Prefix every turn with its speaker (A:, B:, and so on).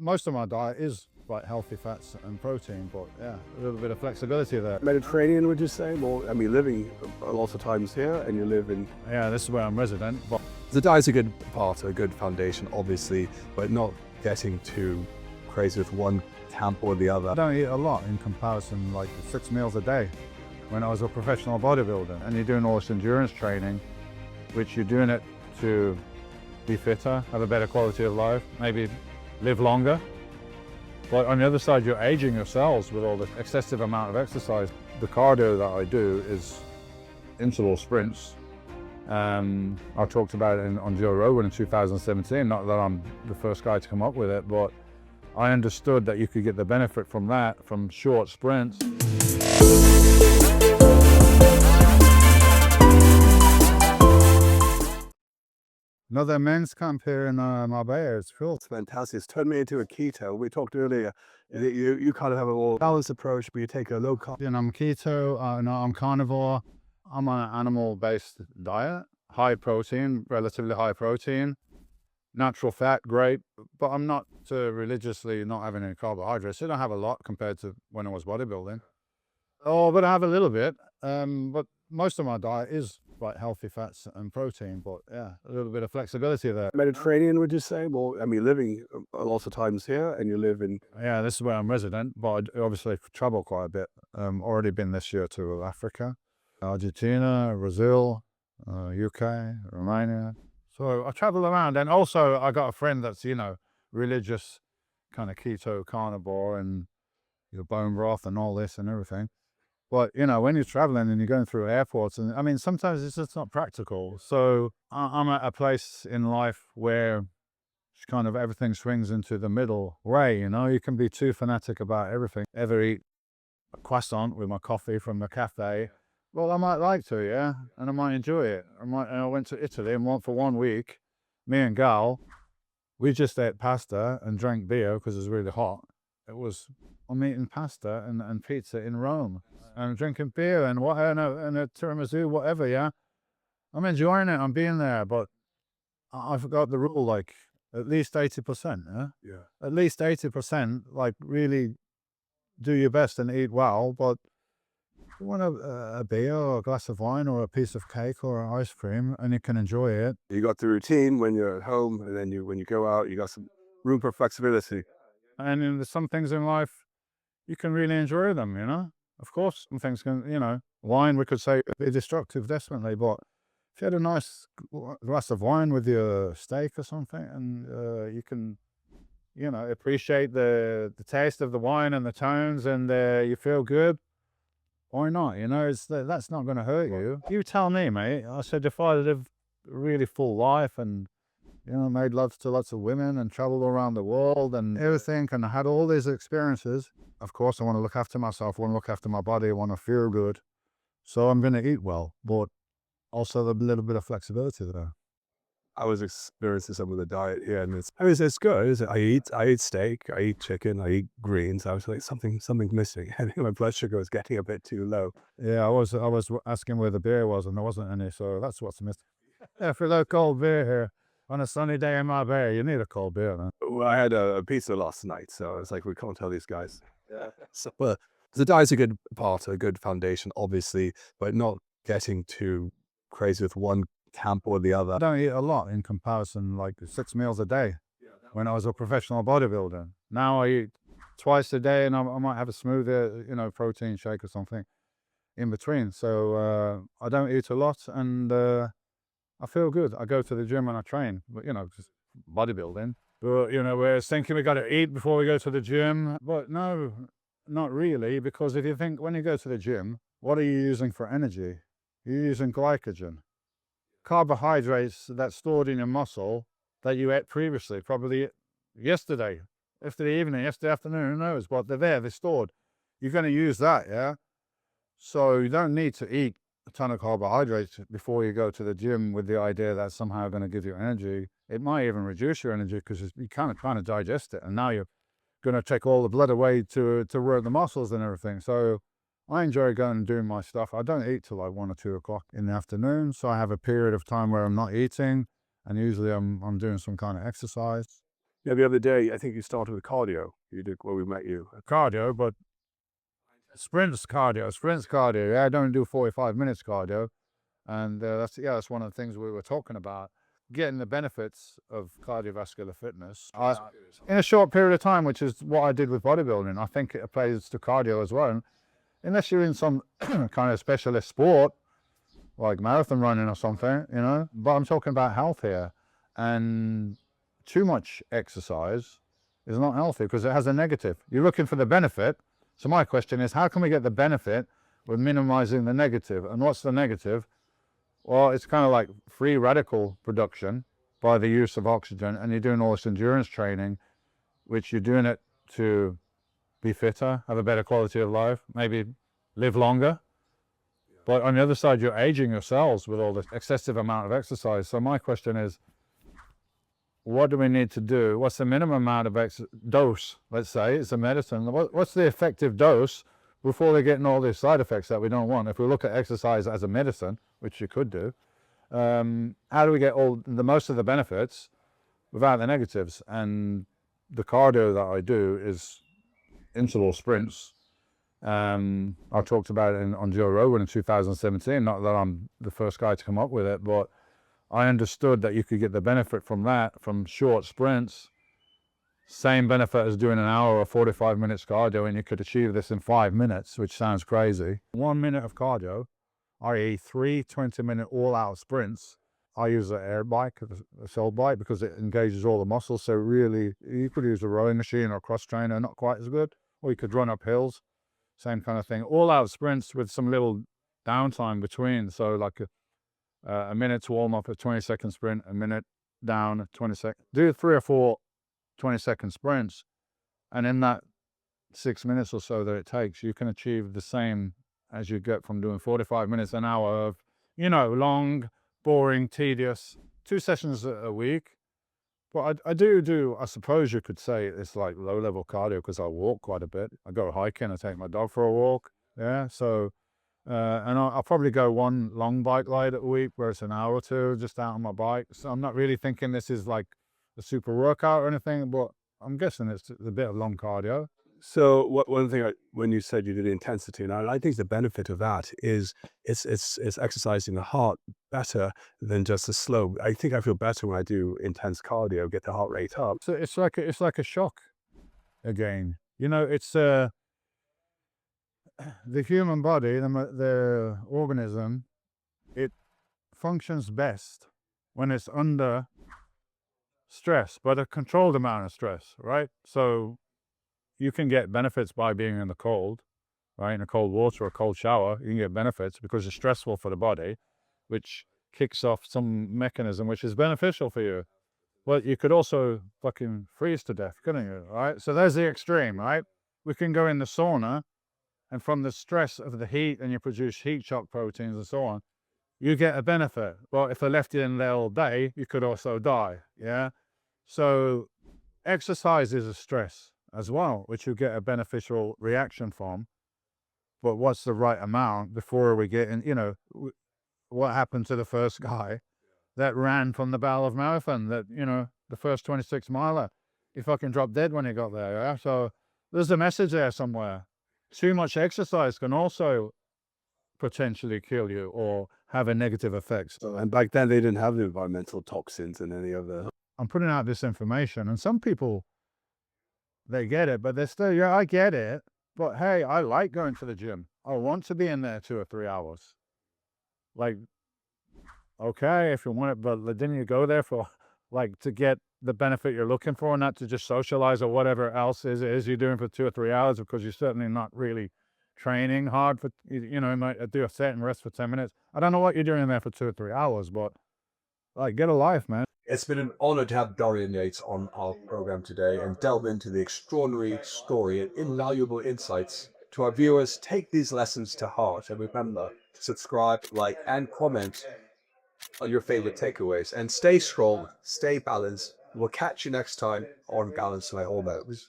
A: most of my diet is like healthy fats and protein, but yeah, a little bit of flexibility there.
B: Mediterranean, would you say? More, I mean, living a lot of times here, and you live in...
A: Yeah, this is where I'm resident, but
B: The diet's a good part, a good foundation, obviously, but not getting too crazy with one camp or the other.
A: I don't eat a lot in comparison, like 6 meals a day when I was a professional bodybuilder. And you're doing all this endurance training, which you're doing it to be fitter, have a better quality of life, maybe live longer. But on the other side, you're aging your cells with all the excessive amount of exercise. The cardio that I do is interval sprints. I talked about it on Joe Rogan in 2017, not that I'm the first guy to come up with it, but I understood that you could get the benefit from that, from short sprints. Another men's camp here in Marbella. It's cool.
B: It's fantastic. It's turned me into a keto. We talked earlier that you kind of have a more balanced approach, but you take a low carb.
A: And I'm keto, no, I'm carnivore. I'm on an animal-based diet, high protein, relatively high protein, natural fat, great, but I'm not religiously not having any carbohydrates. I don't have a lot compared to when I was bodybuilding. Oh, but I have a little bit, but most of my diet is like healthy fats and protein, but yeah, a little bit of flexibility there.
B: Mediterranean, would you say? More, I mean, living a lot of times here, and you live in...
A: Yeah, this is where I'm resident, but I obviously travel quite a bit. Already been this year to Africa, Argentina, Brazil, UK, Romania. So I travel around, and also I got a friend that's, you know, religious, kind of keto carnivore, and your bone broth and all this and everything. But, you know, when you're traveling and you're going through airports, and I mean, sometimes it's just not practical. So I'm at a place in life where kind of everything swings into the middle way, you know. You can be too fanatic about everything. Ever eat a croissant with my coffee from the cafe? Well, I might like to, yeah, and I might enjoy it. I went to Italy and for 1 week, me and Gal, we just ate pasta and drank beer because it was really hot. I'm eating pasta and pizza in Rome, and drinking beer and a tiramisu, whatever, yeah. I'm enjoying it, I'm being there, but I forgot the rule, like, at least 80%, yeah?
B: Yeah.
A: At least 80%, like, really do your best and eat well, but you want a beer or a glass of wine or a piece of cake or ice cream, and you can enjoy it.
B: You got the routine when you're at home, and then when you go out, you got some room for flexibility.
A: And then there's some things in life, you can really enjoy them, you know? Of course, some things can, you know, wine, we could say, be destructive, definitely, but if you had a nice glass of wine with your steak or something, and you can, you know, appreciate the taste of the wine and the tones, and you feel good, why not? You know, that's not going to hurt you. You tell me, mate. I said, if I live a really full life and, you know, made love to lots of women and traveled around the world and everything, and I had all these experiences, of course, I want to look after myself, I want to look after my body, I want to feel good. So I'm going to eat well, but also a little bit of flexibility there.
B: I was experiencing some of the diet here, and it's good. I eat steak, I eat chicken, I eat greens. I was like, something's missing. I think my blood sugar was getting a bit too low.
A: Yeah, I was asking where the beer was, and there wasn't any, so that's what's missing. Yeah, for a cold beer here on a sunny day in Marbella, you need a cold beer, man.
B: Well, I had a pizza last night, so it's like, we can't tell these guys. Yeah. So, well, the diet's a good part, a good foundation, obviously, but not getting too crazy with one camp or the other.
A: I don't eat a lot in comparison, like 6 meals a day when I was a professional bodybuilder. Now I eat twice a day, and I might have a smoothie, you know, protein shake or something in between. So I don't eat a lot, and I feel good. I go to the gym and I train, but, you know, just bodybuilding. But, you know, we're thinking we got to eat before we go to the gym, but no, not really, because if you think, when you go to the gym, what are you using for energy? You're using glycogen. Carbohydrates that's stored in your muscle that you ate previously, probably yesterday evening, yesterday afternoon, who knows, but they're stored. You're going to use that, yeah? So you don't need to eat a ton of carbohydrates before you go to the gym with the idea that somehow going to give you energy. It might even reduce your energy because you're kind of trying to digest it, and now you're going to take all the blood away to work the muscles and everything. So I enjoy going and doing my stuff. I don't eat till like 1 or 2 o'clock in the afternoon, so I have a period of time where I'm not eating, and usually I'm doing some kind of exercise.
B: Yeah, the other day, I think you started with cardio. You did where we met you.
A: Cardio, but sprints cardio. Yeah, I don't do 45 minutes cardio. And that's one of the things we were talking about, getting the benefits of cardiovascular fitness in a short period of time, which is what I did with bodybuilding. I think it applies to cardio as well. And unless you're in some kind of specialist sport, like marathon running or something, you know, but I'm talking about health here. And too much exercise is not healthy because it has a negative. You're looking for the benefit. So my question is, how can we get the benefit with minimizing the negative? And what's the negative? Well, it's kind of like free radical production by the use of oxygen, and you're doing all this endurance training, which you're doing it to be fitter, have a better quality of life, maybe live longer. But on the other side, you're aging your cells with all this excessive amount of exercise. So my question is, what do we need to do? What's the minimum amount of dose? Let's say it's a medicine. What's the effective dose before they're getting all these side effects that we don't want? If we look at exercise as a medicine, which you could do, how do we get most of the benefits without the negatives? And the cardio that I do is interval sprints. I talked about it on Joe Rogan in 2017. Not that I'm the first guy to come up with it, but I understood that you could get the benefit from that, from short sprints, same benefit as doing an hour or 45 minutes cardio, and you could achieve this in 5 minutes, which sounds crazy. 1 minute of cardio, i.e. 3 20-minute all-out sprints. I use an air bike, a cell bike, because it engages all the muscles. So really, you could use a rowing machine or a cross trainer, not quite as good. Or you could run up hills, same kind of thing. All-out sprints with some little downtime between. So like a minute to warm up, a 20-second sprint, a minute down, 20 seconds. Do 3 or 4 20-second sprints, and in that 6 minutes or so that it takes, you can achieve the same as you get from doing 45 minutes, an hour of, you know, long, boring, tedious, 2 sessions a week. But I do, I suppose you could say it's like low-level cardio because I walk quite a bit. I go hiking, I take my dog for a walk. Yeah, so and I'll probably go 1 long bike ride a week where it's an hour or 2 just out on my bike. So I'm not really thinking this is like a super workout or anything, but I'm guessing it's a bit of long cardio.
B: So one thing when you said you did intensity, and I think the benefit of that is it's exercising the heart better than just the slow. I think I feel better when I do intense cardio, get the heart rate up.
A: So it's like a shock again. You know, it's the human body, the organism, it functions best when it's under stress, but a controlled amount of stress, right? So you can get benefits by being in the cold, right? In a cold water or cold shower, you can get benefits because it's stressful for the body, which kicks off some mechanism which is beneficial for you. But you could also fucking freeze to death, couldn't you? Right? So there's the extreme, right? We can go in the sauna, and from the stress of the heat, and you produce heat shock proteins and so on, you get a benefit. Well, if I left you in there all day, you could also die. Yeah. So exercise is a stress as well, which you get a beneficial reaction from. But what's the right amount before we get in? You know, what happened to the first guy that ran from the Battle of Marathon? That, you know, the first 26 miler, he fucking dropped dead when he got there. Yeah. So there's a message there somewhere. Too much exercise can also potentially kill you or have a negative effect.
B: And back then they didn't have the environmental toxins and any other.
A: I'm putting out this information, and some people, they get it, but they're still, yeah, I get it. But hey, I like going to the gym. I want to be in there 2 or 3 hours. Like, okay, if you want it, but didn't you go there for like to get the benefit you're looking for, not to just socialize or whatever else is you're doing for 2 or 3 hours, because you're certainly not really training hard for, you know, you might do a set and rest for 10 minutes. I don't know what you're doing there for 2 or 3 hours, but like, get a life, man.
B: It's been an honor to have Dorian Yates on our program today and delve into the extraordinary story and invaluable insights. To our viewers, take these lessons to heart, and remember to subscribe, like, and comment on your favorite takeaways. And stay strong, stay balanced. We'll catch you next time on Balance My Hormones.